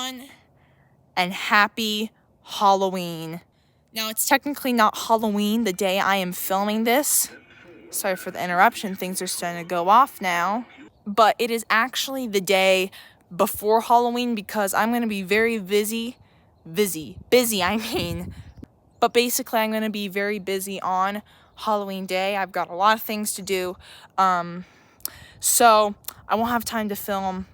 everyone, and happy Halloween. Now, it's technically not Halloween the day I am filming this. Sorry for the interruption, things are starting to go off now. But it is actually the day before Halloween because I'm going to be very busy, I mean. But basically, I'm going to be very busy on Halloween day. I've got a lot of things to do. So I won't have time to film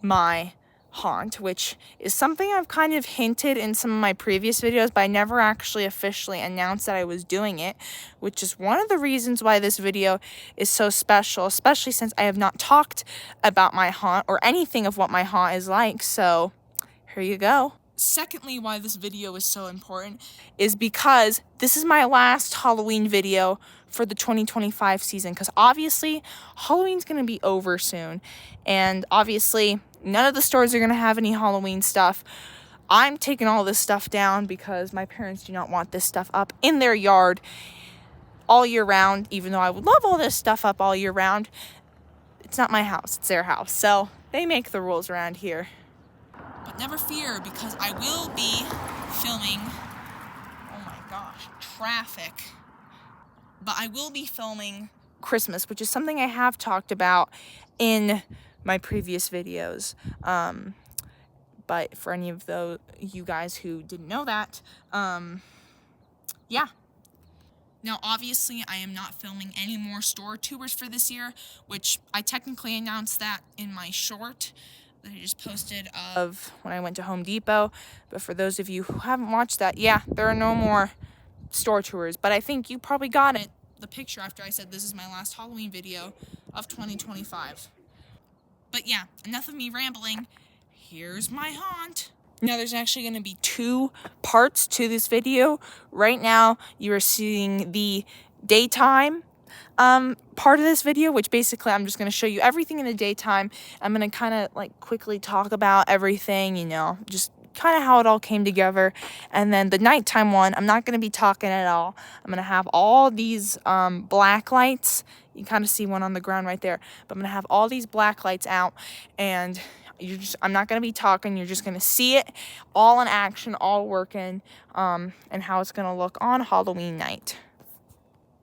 my haunt, which is something I've kind of hinted in some of my previous videos, but I never actually officially announced that I was doing it, which is one of the reasons why this video is so special, especially since I have not talked about my haunt or anything of what my haunt is like. So here you go. Secondly, why this video is so important is because this is my last Halloween video for the 2025 season, because obviously Halloween's going to be over soon, and obviously none of the stores are going to have any Halloween stuff. I'm taking all this stuff down because my parents do not want this stuff up in their yard all year round, even though I would love all this stuff up all year round. It's not my house, it's their house, so they make the rules around here. But never fear, because I will be filming, oh my gosh, traffic. But I will be filming Christmas, which is something I have talked about in my previous videos. But for any of you guys who didn't know that, yeah. Now, obviously, I am not filming any more store tours for this year, which I technically announced that in my short that I just posted of when I went to Home Depot. But for those of you who haven't watched that, yeah, there are no more store tours. But I think you probably got the picture after I said this is my last Halloween video of 2025. But yeah, enough of me rambling. Here's my haunt. Now, there's actually going to be 2 parts to this video. Right now, you are seeing the daytime part of this video, which basically I'm just going to show you everything in the daytime. I'm going to kind of like quickly talk about everything, you know, just kind of how it all came together. And then the nighttime one, I'm not going to be talking at all. I'm going to have all these black lights. You kind of see one on the ground right there. But I'm going to have all these black lights out, and I'm not going to be talking. You're just going to see it all in action, all working, and how it's going to look on Halloween night.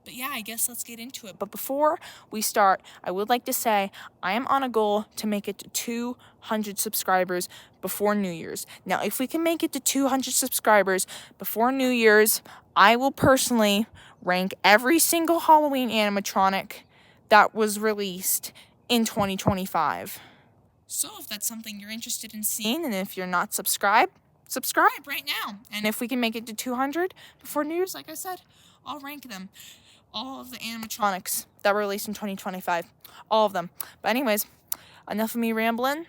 But yeah, I guess let's get into it. But before we start, I would like to say I am on a goal to make it to 200 subscribers before New Year's. Now, if we can make it to 200 subscribers before New Year's, I will personally rank every single Halloween animatronic that was released in 2025. So if that's something you're interested in seeing, and if you're not subscribed, subscribe right now. And if we can make it to 200 before New Year's, like I said, I'll rank them. All of the animatronics that were released in 2025. All of them. But anyways, enough of me rambling.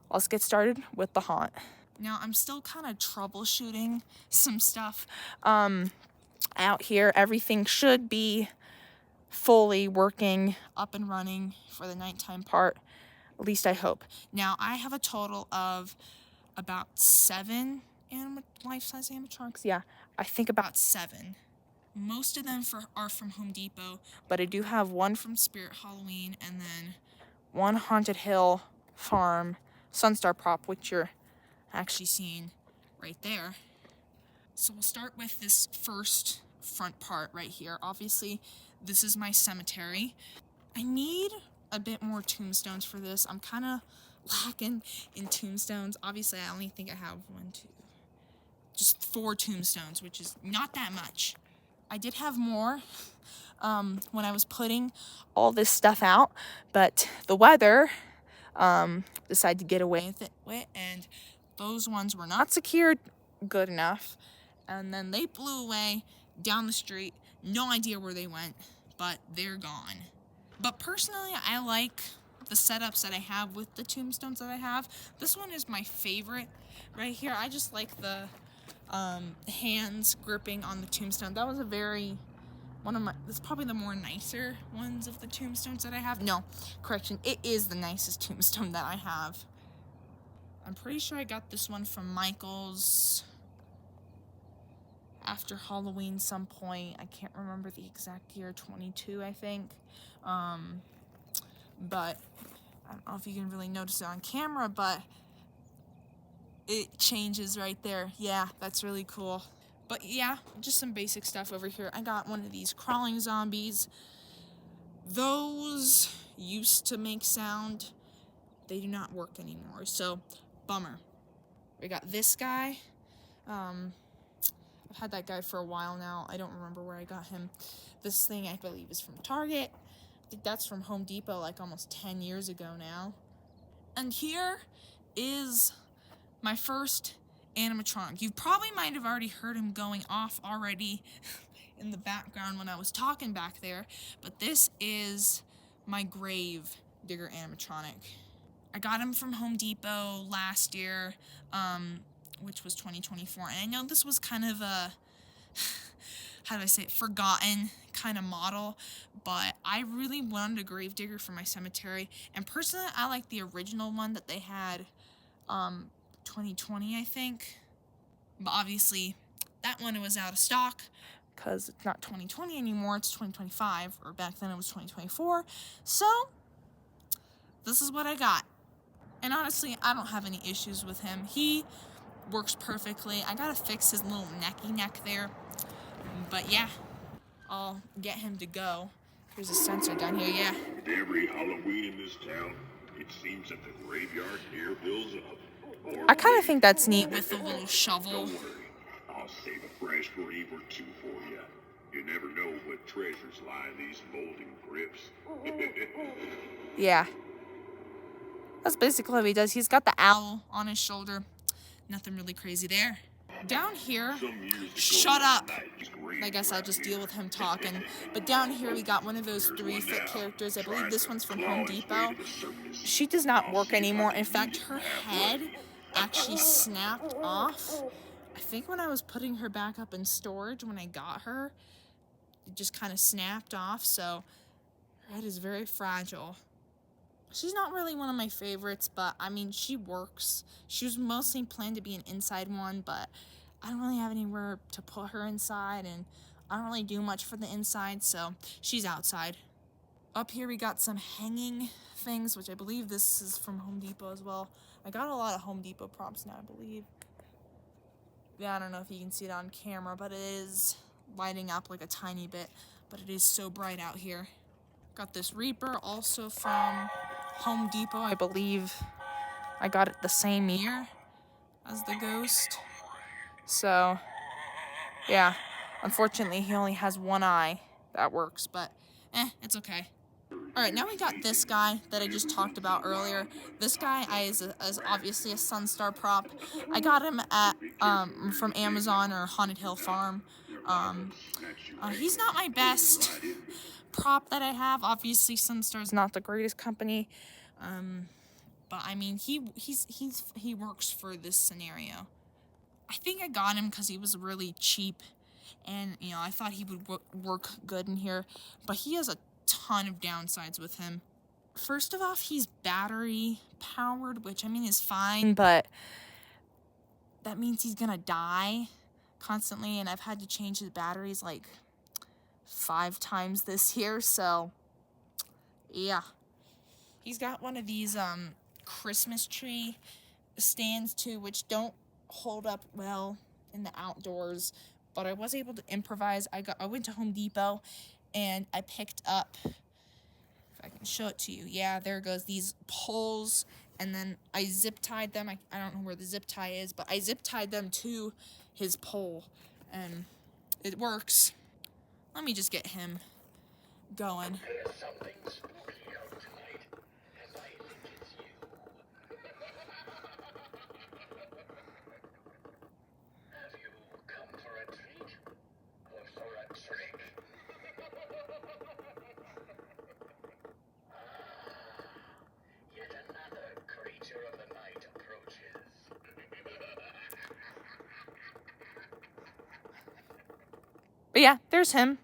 Let's get started with the haunt. Now, I'm still kind of troubleshooting some stuff out here. Everything should be fully working, up and running for the nighttime part. At least I hope. Now, I have a total of about 7 life-size animatronics. Yeah, I think about 7. Most of them are from Home Depot, but I do have 1 from Spirit Halloween, and then 1 Haunted Hill Farm Sunstar prop, which you're actually seeing right there. So we'll start with this first front part right here. Obviously, this is my cemetery. I need a bit more tombstones for this. I'm kind of lacking in tombstones. Obviously, I only think I have just 4 tombstones, which is not that much. I did have more when I was putting all this stuff out, but the weather decided to get away with it, and those ones were not secured good enough, and then they blew away down the street. No idea where they went, but they're gone. But personally, I like the setups that I have with the tombstones that I have. This one is my favorite right here. I just like the hands gripping on the tombstone. That was it's probably the more nicer ones of the tombstones that I have. No, correction, it is the nicest tombstone that I have. I'm pretty sure I got this one from Michael's after Halloween some point. I can't remember the exact year, 22, I think. But I don't know if you can really notice it on camera, but it changes right there. Yeah, that's really cool. But yeah, just some basic stuff over here. I got one of these crawling zombies. Those used to make sound. They do not work anymore, so bummer. We got this guy. I've had that guy for a while now. I don't remember where I got him. This thing, I believe, is from Target. I think that's from Home Depot, like almost 10 years ago now. And here is my first animatronic. You probably might have already heard him going off already in the background when I was talking back there, but this is my Grave Digger animatronic. I got him from Home Depot last year, which was 2024, and I know this was kind of a, how do I say it, forgotten kind of model, but I really wanted a Gravedigger for my cemetery, and personally, I like the original one that they had, 2020, I think, but obviously, that one was out of stock, because it's not 2020 anymore, it's 2025, or back then it was 2024, so, this is what I got. And honestly, I don't have any issues with him. He works perfectly. I gotta fix his little necky neck there. But yeah, I'll get him to go. Here's a sensor down here, yeah. With every Halloween in this town, it seems that the graveyard near fills up. I kind of think that's neat with the little shovel. Don't worry, I'll save a fresh grave or two for you. You never know what treasures lie in these molding crypts. Yeah. That's basically what he does. He's got the owl on his shoulder. Nothing really crazy there. Down here, shut up. I guess I'll just deal with him talking. But down here, we got one of those 3-foot characters. I believe this one's from Home Depot. She does not work anymore. In fact, her head actually snapped off. I think when I was putting her back up in storage when I got her, it just kind of snapped off. So her head is very fragile. She's not really one of my favorites, but I mean, she works. She was mostly planned to be an inside one, but I don't really have anywhere to put her inside, and I don't really do much for the inside, so she's outside. Up here, we got some hanging things, which I believe this is from Home Depot as well. I got a lot of Home Depot props now, I believe. Yeah, I don't know if you can see it on camera, but it is lighting up like a tiny bit, but it is so bright out here. Got this Reaper, also from Home Depot. I believe I got it the same year as the Ghost. So, yeah. Unfortunately, he only has one eye that works, but it's okay. Alright, now we got this guy that I just talked about earlier. This guy is obviously a Sunstar prop. I got him at from Amazon or Haunted Hill Farm. He's not my best prop that I have. Obviously, Sunstar's not the greatest company, but I mean, he works for this scenario. I think I got him because he was really cheap, and you know, I thought he would work good in here, but he has a ton of downsides with him. First of all, he's battery powered, which I mean is fine, but that means he's gonna die constantly, and I've had to change his batteries like 5 times this year, so yeah. He's got one of these Christmas tree stands too, which don't hold up well in the outdoors, but I was able to improvise. I went to Home Depot and I picked up, if I can show it to you, yeah, there it goes, these poles, and then I zip tied them. I don't know where the zip tie is, but I zip tied them to his pole, and it works. Let me just get him going. But yeah, there's him.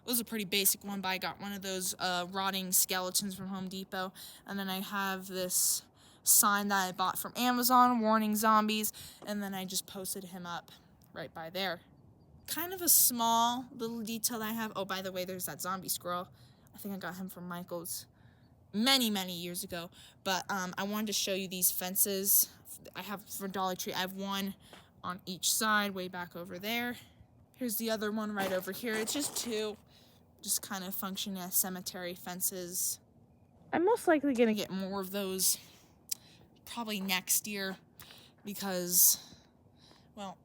It was a pretty basic one, but I got one of those rotting skeletons from Home Depot. And then I have this sign that I bought from Amazon, warning zombies. And then I just posted him up right by there. Kind of a small little detail I have. Oh, by the way, there's that zombie squirrel. I think I got him from Michael's many, many years ago. But I wanted to show you these fences I have for Dollar Tree, I have one on each side, way back over there. Here's the other one right over here. It's just two, just kind of function as cemetery fences. I'm most likely gonna get more of those probably next year because, well,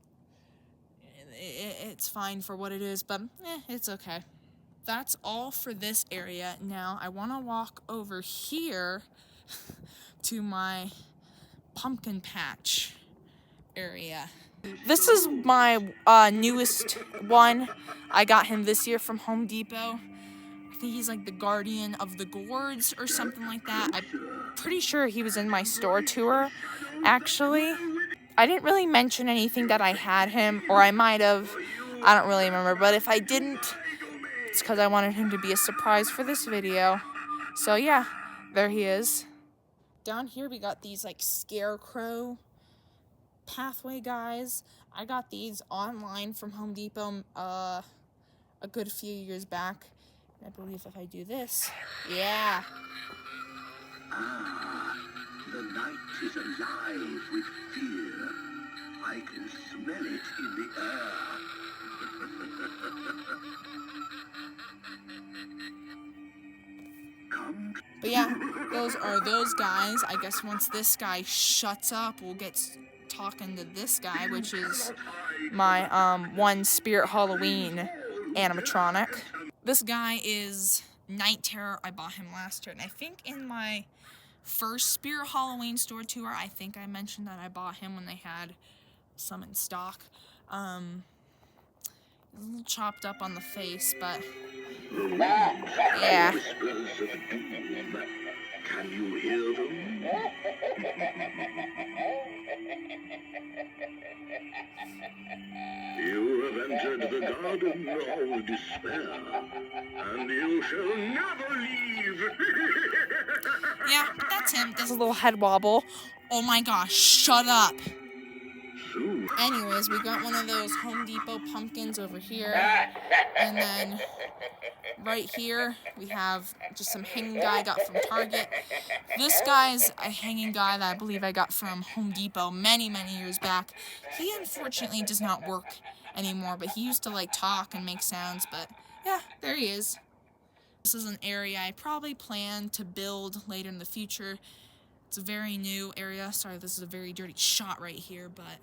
it's fine for what it is, but it's okay. That's all for this area. Now I want to walk over here to my pumpkin patch area. This is my newest one. I got him this year from Home Depot. I think he's like the guardian of the gourds or something like that. I'm pretty sure he was in my store tour, actually. I didn't really mention anything that I had him, or I might have. I don't really remember, but if I didn't, it's because I wanted him to be a surprise for this video. So yeah, there he is. Down here we got these like scarecrow pathway guys. I got these online from Home Depot a good few years back. I believe if I do this, yeah. The night is alive with fear. I can smell it in the air. But yeah, those are those guys. I guess once this guy shuts up, we'll get talking to this guy, which is my one Spirit Halloween animatronic. This guy is Night Terror. I bought him last year, and I think in my first Spirit Halloween store tour, I think I mentioned that I bought him when they had some in stock. He's a little chopped up on the face, but yeah. Whispers of doom. Can you hear them? You have entered the garden of despair, and you shall never leave. Yeah, that's him. Does a little head wobble. Oh my gosh, shut up. Anyways, we got one of those Home Depot pumpkins over here. And then right here, we have just some hanging guy I got from Target. This guy's a hanging guy that I believe I got from Home Depot many, many years back. He unfortunately does not work anymore, but he used to like talk and make sounds, but yeah, there he is. This is an area I probably plan to build later in the future. It's a very new area. Sorry, this is a very dirty shot right here, but...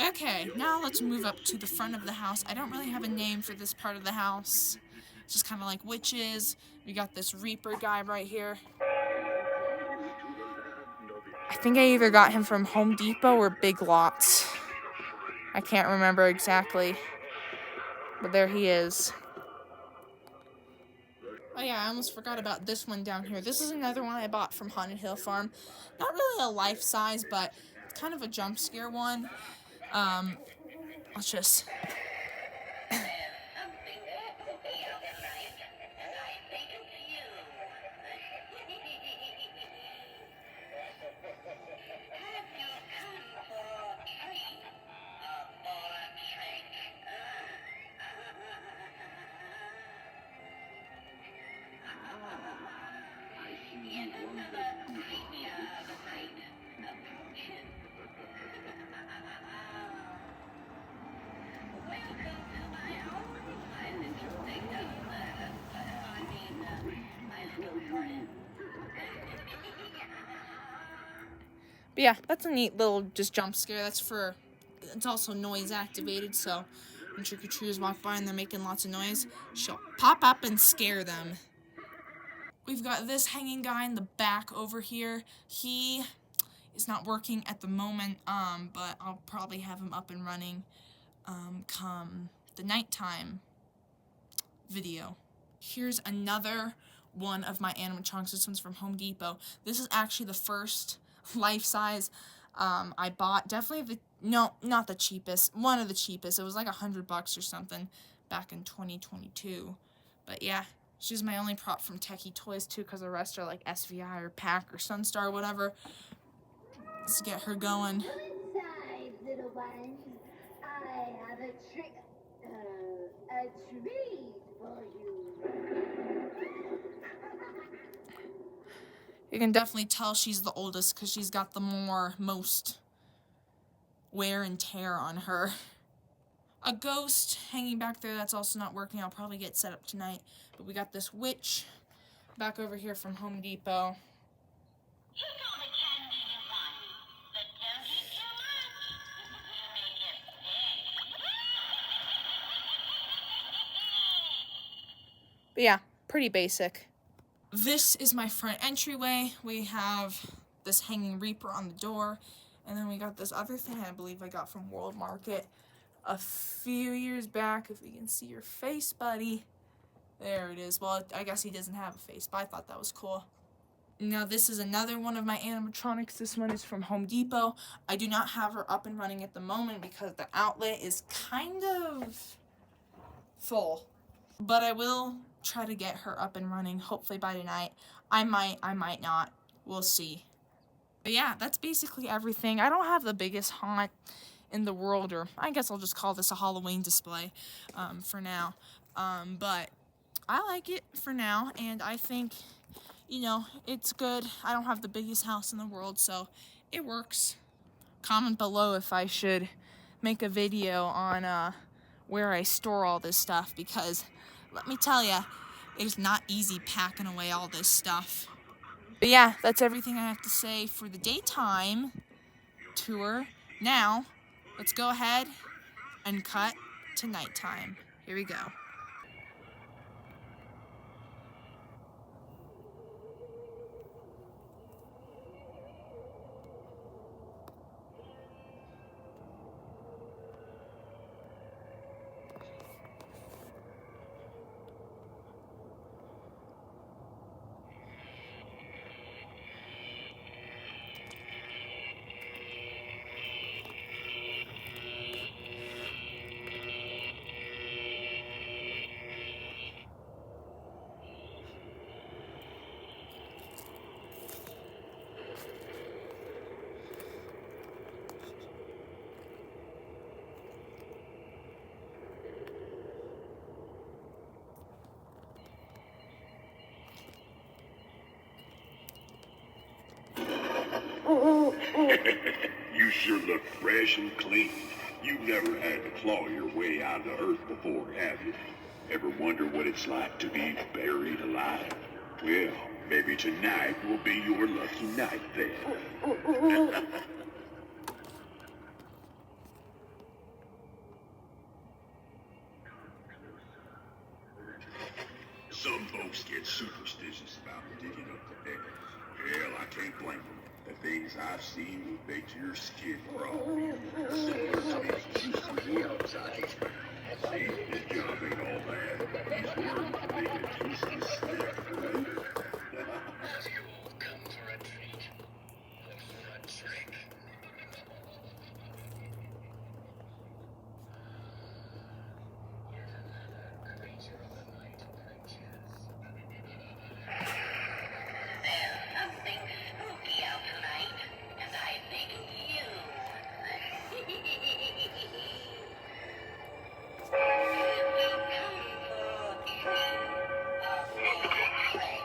Okay, now let's move up to the front of the house. I don't really have a name for this part of the house. It's just kind of like witches. We got this Reaper guy right here. I think I either got him from Home Depot or Big Lots. I can't remember exactly. But there he is. Oh yeah, I almost forgot about this one down here. This is another one I bought from Haunted Hill Farm. Not really a life size, but it's kind of a jump scare one. Let's just... But yeah, that's a neat little just jump scare. It's also noise activated, so when trick-or-treaters walk by and they're making lots of noise, she'll pop up and scare them. We've got this hanging guy in the back over here. He is not working at the moment, but I'll probably have him up and running come the nighttime video. Here's another one of my animatronics. This one's from Home Depot. This is actually the first life-size I bought. Definitely not the cheapest. One of the cheapest. It was like $100 or something back in 2022. But yeah, she's my only prop from Techie Toys too, because the rest are like SVI or PAC or Sunstar or whatever. Let's get her going. Come inside, little one. I have a treat for you. You can definitely tell she's the oldest because she's got the most wear and tear on her. A ghost hanging back there that's also not working. I'll probably get set up tonight. But we got this witch back over here from Home Depot. But yeah, pretty basic. This is my front entryway. We have this hanging reaper on the door. And then we got this other thing I believe I got from World Market a few years back. If we can see your face, buddy. There it is. Well, I guess he doesn't have a face, but I thought that was cool. Now, this is another one of my animatronics. This one is from Home Depot. I do not have her up and running at the moment because the outlet is kind of full. But I will try to get her up and running, hopefully by tonight. I might not. We'll see. But yeah, that's basically everything. I don't have the biggest haunt in the world, or I guess I'll just call this a Halloween display for now. But I like it for now, and I think, you know, it's good. I don't have the biggest house in the world, so it works. Comment below if I should make a video on where I store all this stuff, because let me tell you, it's not easy packing away all this stuff. But yeah, that's everything I have to say for the daytime tour. Now, let's go ahead and cut to nighttime. Here we go. You sure look fresh and clean. You've never had to claw your way out of the earth before, have you? Ever wonder what it's like to be buried alive? Well, maybe tonight will be your lucky night then. Some folks get superstitious about digging up the dead. Hell, I can't blame them. The things I've seen will make your skin crawl. Similar to these juicy worms I described. See, this job ain't all bad. These worms make a juicy snack for later. Come for a treat. A trick. Creature of the night approaches. There's something spooky out tonight, and I think you. If you come for a treat, a full trick.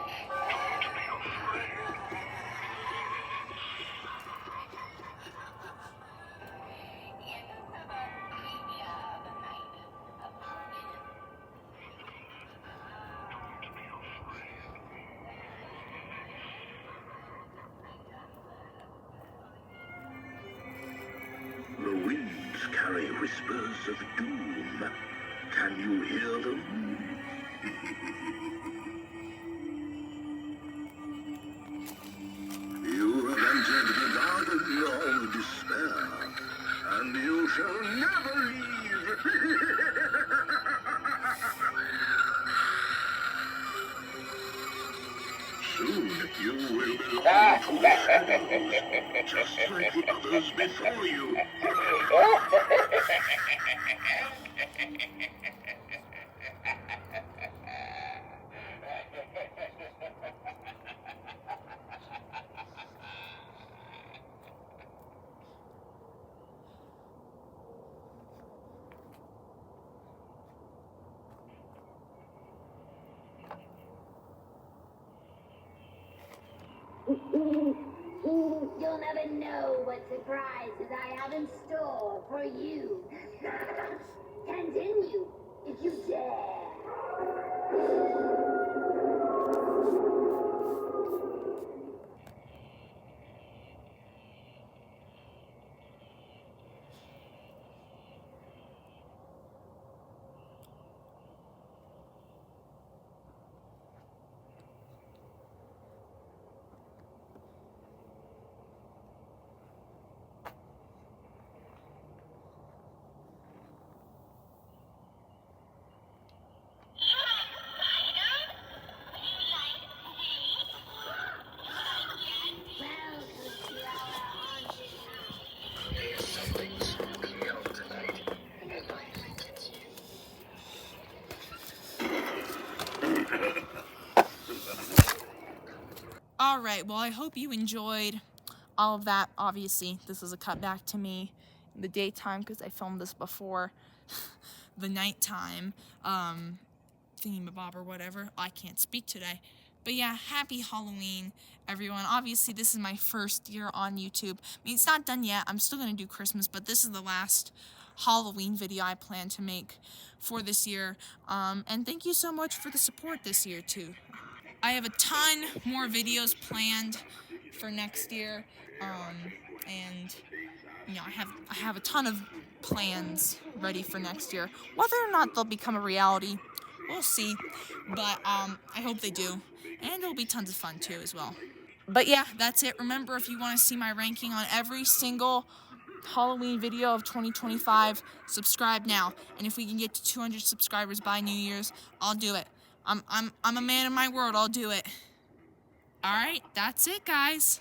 The winds carry whispers of doom. Can you hear them? You have entered the garden of despair, and you shall never leave. Soon you will belong to the shadows, just like the others before you. You'll never know what surprises I have in store for you. Continue, if you dare. Alright, well, I hope you enjoyed all of that. Obviously, this is a cutback to me in the daytime because I filmed this before the nighttime thingamabob or whatever. I can't speak today. But yeah, happy Halloween, everyone. Obviously, this is my first year on YouTube. I mean, it's not done yet. I'm still going to do Christmas, but this is the last Halloween video I plan to make for this year. And thank you so much for the support this year, too. I have a ton more videos planned for next year, and you know, I have a ton of plans ready for next year. Whether or not they'll become a reality, we'll see, but I hope they do, and it'll be tons of fun too as well. But yeah, that's it. Remember, if you want to see my ranking on every single Halloween video of 2025, subscribe now, and if we can get to 200 subscribers by New Year's, I'll do it. I'm a man of my word. I'll do it. Alright, that's it, guys.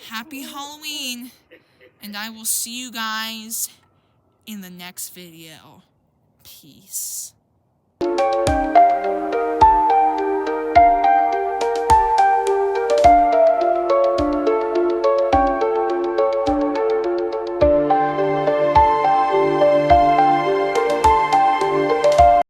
Happy Halloween. And I will see you guys in the next video. Peace.